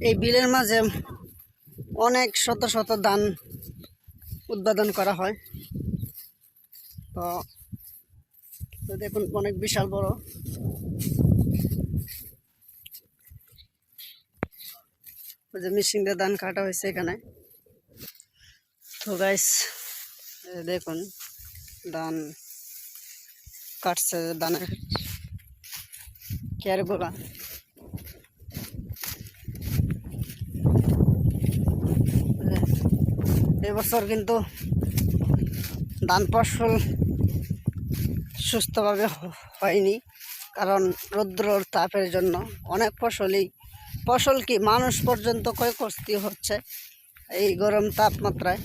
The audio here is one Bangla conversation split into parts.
এই বিলের মাঝে অনেক শত শত ধান উৎপাদন করা হয়। তো দেখুন অনেক বিশাল বড়। ওই যে মেশিন দিয়ে ধান কাটা হয়েছে এখানে। তো গাইস দেখুন ধান কাটছে, ধানের ক্যারগুলা। এবছর কিন্তু ধান ফসল সুস্থভাবে হয়নি, কারণ রৌদ্রর তাপের জন্য অনেক ফসল কি মানুষ পর্যন্ত ক্ষয়ক্ষতি হচ্ছে এই গরম তাপমাত্রায়।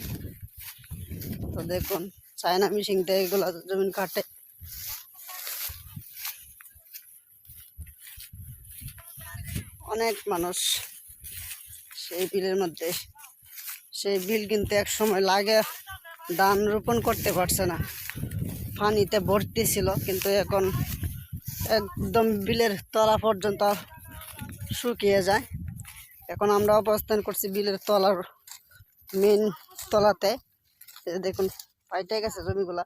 তো দেখুন চায়না মেশিন দিয়ে এগুলো জমিন কাটে। অনেক মানুষ সেই বিলের মধ্যে, সেই বিল কিন্তু এক সময় লাগে ধান রোপণ করতে পারছে না, পানিতে ভর্তি ছিল, কিন্তু এখন একদম বিলের তলা পর্যন্ত শুকিয়ে যায়। এখন আমরা অবস্থান করছি বিলের তলার মেন তলাতে। দেখুন পাইটে গেছে জমিগুলা।